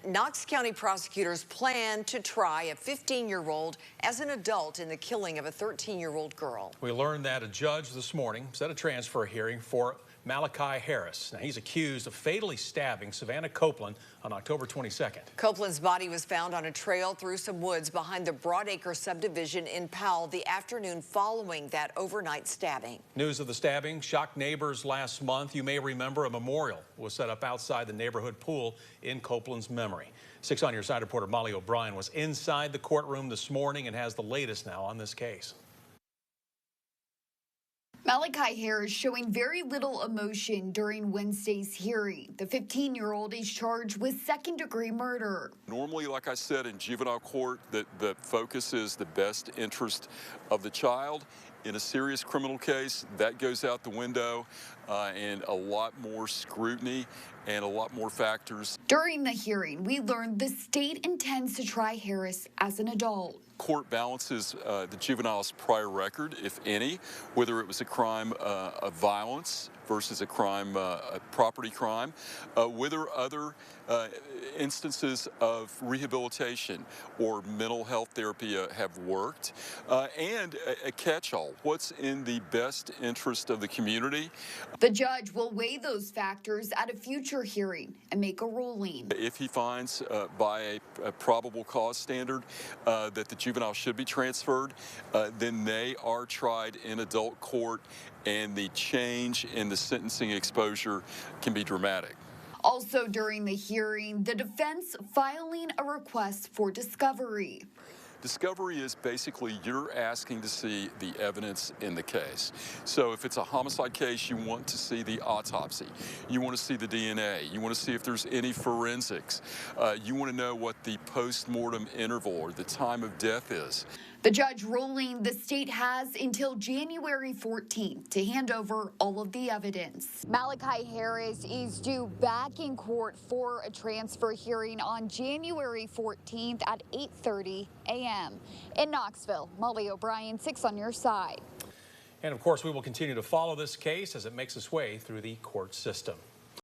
Knox County prosecutors plan to try a 15-year-old as an adult in the killing of a 13-year-old girl. We learned that a judge this morning set a transfer hearing for Malakiah Harris. Now, he's accused of fatally stabbing Savannah Copeland on October 22nd. Copeland's body was found on a trail through some woods behind the Broadacre subdivision in Powell the afternoon following that overnight stabbing. News of the stabbing shocked neighbors last month. You may remember a memorial was set up outside the neighborhood pool in Copeland's memory. 6 on Your Side reporter Molly O'Brien was inside the courtroom this morning and has the latest now on this case. Malakiah Harris showing very little emotion during Wednesday's hearing. The 15-year-old is charged with second-degree murder. Normally, like I said, in juvenile court, the focus is the best interest of the child. In a serious criminal case, that goes out the window, and a lot more scrutiny and a lot more factors. During the hearing, we learned the state intends to try Harris as an adult. Court balances the juvenile's prior record, if any, whether it was a crime of violence versus a crime, a property crime, whether other instances of rehabilitation or mental health therapy have worked, and a catch-all, what's in the best interest of the community. The judge will weigh those factors at a future hearing and make a ruling. If he finds by a probable cause standard that the juvenile should be transferred, then they are tried in adult court, and the change in the sentencing exposure can be dramatic. Also during the hearing, the defense filing a request for discovery. Discovery is basically you're asking to see the evidence in the case. So if it's a homicide case, you want to see the autopsy. You want to see the DNA. You want to see if there's any forensics. You want to know what the post-mortem interval or the time of death is. The judge ruling the state has until January 14th to hand over all of the evidence. Malakiah Harris is due back in court for a transfer hearing on January 14th at 8:30 a.m. In Knoxville, Molly O'Brien, 6 on Your Side. And of course, we will continue to follow this case as it makes its way through the court system.